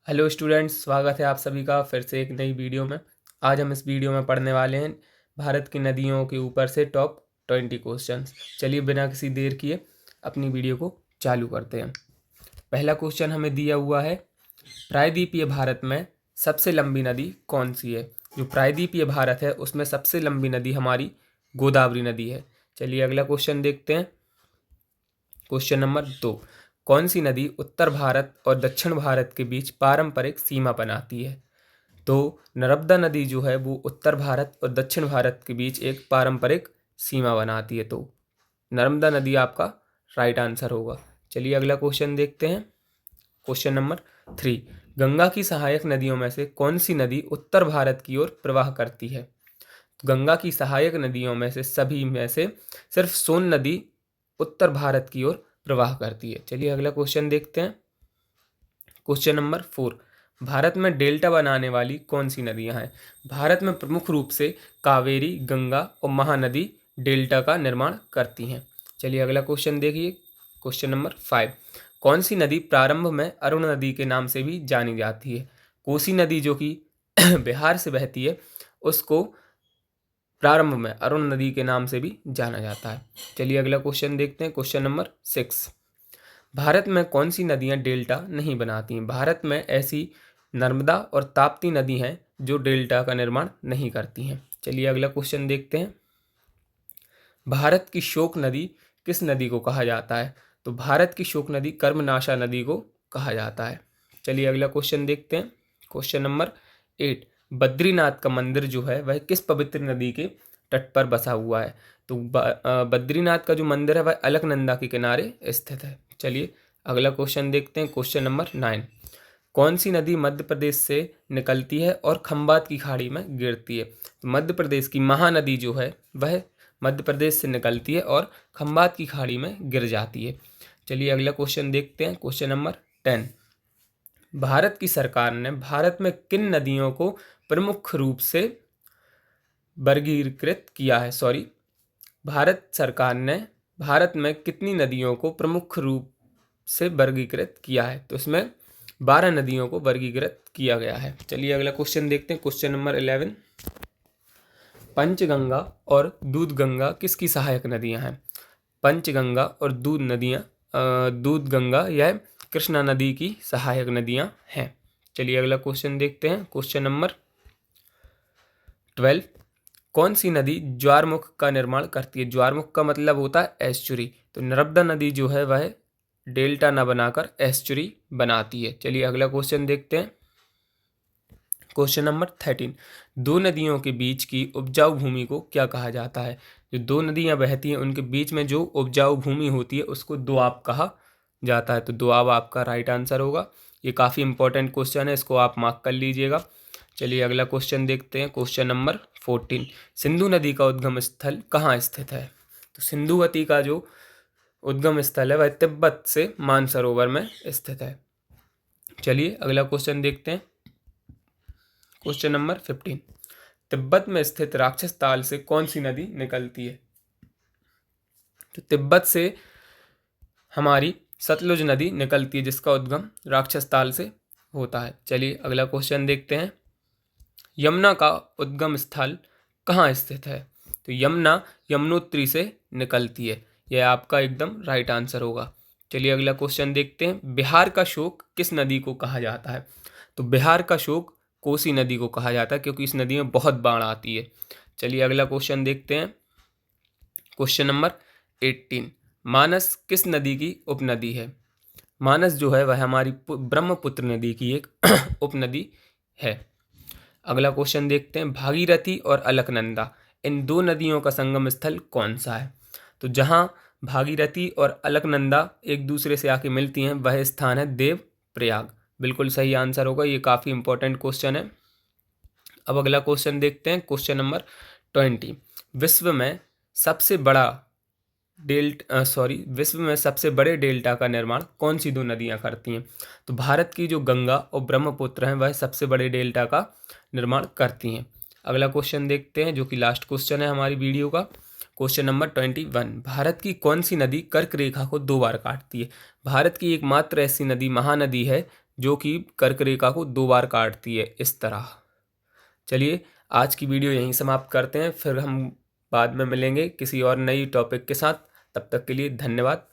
Hello students, स्वागत है आप सभी का फिर से एक नई वीडियो में। आज हम इस वीडियो में पढ़ने वाले हैं भारत की नदियों के ऊपर से टॉप 20 क्वेश्चंस। चलिए बिना किसी देर किए अपनी वीडियो को चालू करते हैं। पहला क्वेश्चन हमें दिया हुआ है, प्रायद्वीपीय भारत में सबसे लंबी नदी कौन सी है। जो प्रायद्वीपीय भारत है उसमें सबसे लंबी नदी हमारी गोदावरी नदी है। चलिए अगला क्वेश्चन देखते हैं। क्वेश्चन नंबर 2, कौन सी नदी उत्तर भारत और दक्षिण भारत के बीच पारंपरिक सीमा बनाती है। तो नर्मदा नदी जो है वो उत्तर भारत और दक्षिण भारत के बीच एक पारंपरिक सीमा बनाती है, तो नर्मदा नदी आपका राइट आंसर होगा। चलिए अगला क्वेश्चन देखते हैं। क्वेश्चन नंबर 3, गंगा की सहायक नदियों में से कौन सी नदी उत्तर भारत की ओर प्रवाह करती है। तो गंगा की सहायक नदियों में से सभी में से सिर्फ सोन नदी उत्तर भारत की ओर प्रवाह करती है। चलिए अगला क्वेश्चन देखते हैं। क्वेश्चन नंबर 4, भारत में डेल्टा बनाने वाली कौन सी नदियां हैं। भारत में प्रमुख रूप से कावेरी, गंगा और महानदी डेल्टा का निर्माण करती हैं। चलिए अगला क्वेश्चन देखिए। क्वेश्चन नंबर 5, कौन सी नदी प्रारंभ में अरुण नदी के नाम से भी जानी जाती है। कोसी नदी जो कि बिहार से बहती है उसको प्रारंभ में अरुण नदी के नाम से भी जाना जाता है। चलिए अगला क्वेश्चन देखते हैं। क्वेश्चन नंबर 6, भारत में कौन सी नदियां डेल्टा नहीं बनाती हैं। भारत में ऐसी नर्मदा और ताप्ती नदी हैं जो डेल्टा का निर्माण नहीं करती हैं। चलिए अगला क्वेश्चन देखते हैं। भारत की शोक नदी किस नदी को कहा जाता है। तो भारत की शोक नदी कर्मनाशा नदी को कहा जाता है। चलिए अगला क्वेश्चन देखते हैं। क्वेश्चन नंबर 8, बद्रीनाथ का मंदिर जो है वह किस पवित्र नदी के तट पर बसा हुआ है। तो बद्रीनाथ का जो मंदिर है वह अलकनंदा के किनारे स्थित है। चलिए अगला क्वेश्चन देखते हैं। क्वेश्चन नंबर 9, कौन सी नदी मध्य प्रदेश से निकलती है और खंबात की खाड़ी में गिरती है। तो मध्य प्रदेश की महानदी जो है वह मध्य प्रदेश से निकलती है और खंबात की खाड़ी में गिर जाती है। चलिए अगला क्वेश्चन देखते हैं। क्वेश्चन नंबर 10, भारत की सरकार ने भारत में किन नदियों को प्रमुख रूप से वर्गीकृत किया है। भारत सरकार ने भारत में कितनी नदियों को प्रमुख रूप से वर्गीकृत किया है। तो इसमें 12 नदियों को वर्गीकृत किया गया है। चलिए अगला क्वेश्चन देखते हैं। क्वेश्चन नंबर 11, पंचगंगा और दूधगंगा किसकी सहायक नदियां हैं। पंचगंगा और दूधगंगा यह कृष्णा नदी की सहायक नदियां हैं। चलिए अगला क्वेश्चन देखते हैं। क्वेश्चन नंबर 12, कौन सी नदी ज्वारमुख का निर्माण करती है। ज्वारमुख का मतलब होता है एस्चुरी। तो नर्मदा नदी जो है वह डेल्टा न बनाकर एस्चुरी बनाती है। चलिए अगला क्वेश्चन देखते हैं। क्वेश्चन नंबर 13, दो नदियों के बीच की उपजाऊ भूमि को क्या कहा जाता है। जो दो नदियां बहती हैं उनके बीच में जो उपजाऊ भूमि होती है उसको दोआब कहा जाता है। तो दोआब आपका राइट आंसर होगा। ये काफ़ी इंपॉर्टेंट क्वेश्चन है, इसको आप मार्क कर लीजिएगा। चलिए अगला क्वेश्चन देखते हैं। क्वेश्चन नंबर 14, सिंधु नदी का उद्गम स्थल कहाँ स्थित है। तो सिंधुवती का जो उद्गम स्थल है वह तिब्बत से मानसरोवर में स्थित है। चलिए अगला क्वेश्चन देखते हैं। क्वेश्चन नंबर 15, तिब्बत में स्थित राक्षस ताल से कौन सी नदी निकलती है। तो तिब्बत से हमारी सतलुज नदी निकलती है जिसका उद्गम राक्षस ताल से होता है। चलिए अगला क्वेश्चन देखते हैं। यमुना का उद्गम स्थल कहाँ स्थित है। तो यमुना यमुनोत्री से निकलती है। यह आपका एकदम राइट आंसर होगा। चलिए अगला क्वेश्चन देखते हैं। बिहार का शोक किस नदी को कहा जाता है। तो बिहार का शोक कोसी नदी को कहा जाता है क्योंकि इस नदी में बहुत बाढ़ आती है। चलिए अगला क्वेश्चन देखते हैं। क्वेश्चन नंबर 18, मानस किस नदी की उपनदी है। मानस जो है वह हमारी ब्रह्मपुत्र नदी की एक उपनदी है। अगला क्वेश्चन देखते हैं। भागीरथी और अलकनंदा इन दो नदियों का संगम स्थल कौन सा है। तो जहाँ भागीरथी और अलकनंदा एक दूसरे से आके मिलती हैं वह स्थान है देवप्रयाग। बिल्कुल सही आंसर होगा। ये काफ़ी इंपॉर्टेंट क्वेश्चन है। अब अगला क्वेश्चन देखते हैं। क्वेश्चन नंबर 20, विश्व में सबसे बड़े डेल्टा का निर्माण कौन सी दो नदियां करती हैं। तो भारत की जो गंगा और ब्रह्मपुत्र हैं वह सबसे बड़े डेल्टा का निर्माण करती हैं। अगला क्वेश्चन देखते हैं जो कि लास्ट क्वेश्चन है हमारी वीडियो का। क्वेश्चन नंबर 21, भारत की कौन सी नदी कर्क रेखा को 2 बार काटती है। भारत की एकमात्र ऐसी नदी महानदी है जो कि कर्क रेखा को 2 बार काटती है इस तरह। चलिए आज की वीडियो यहीं समाप्त करते हैं, फिर हम बाद में मिलेंगे किसी और नई टॉपिक के साथ। तब तक के लिए धन्यवाद।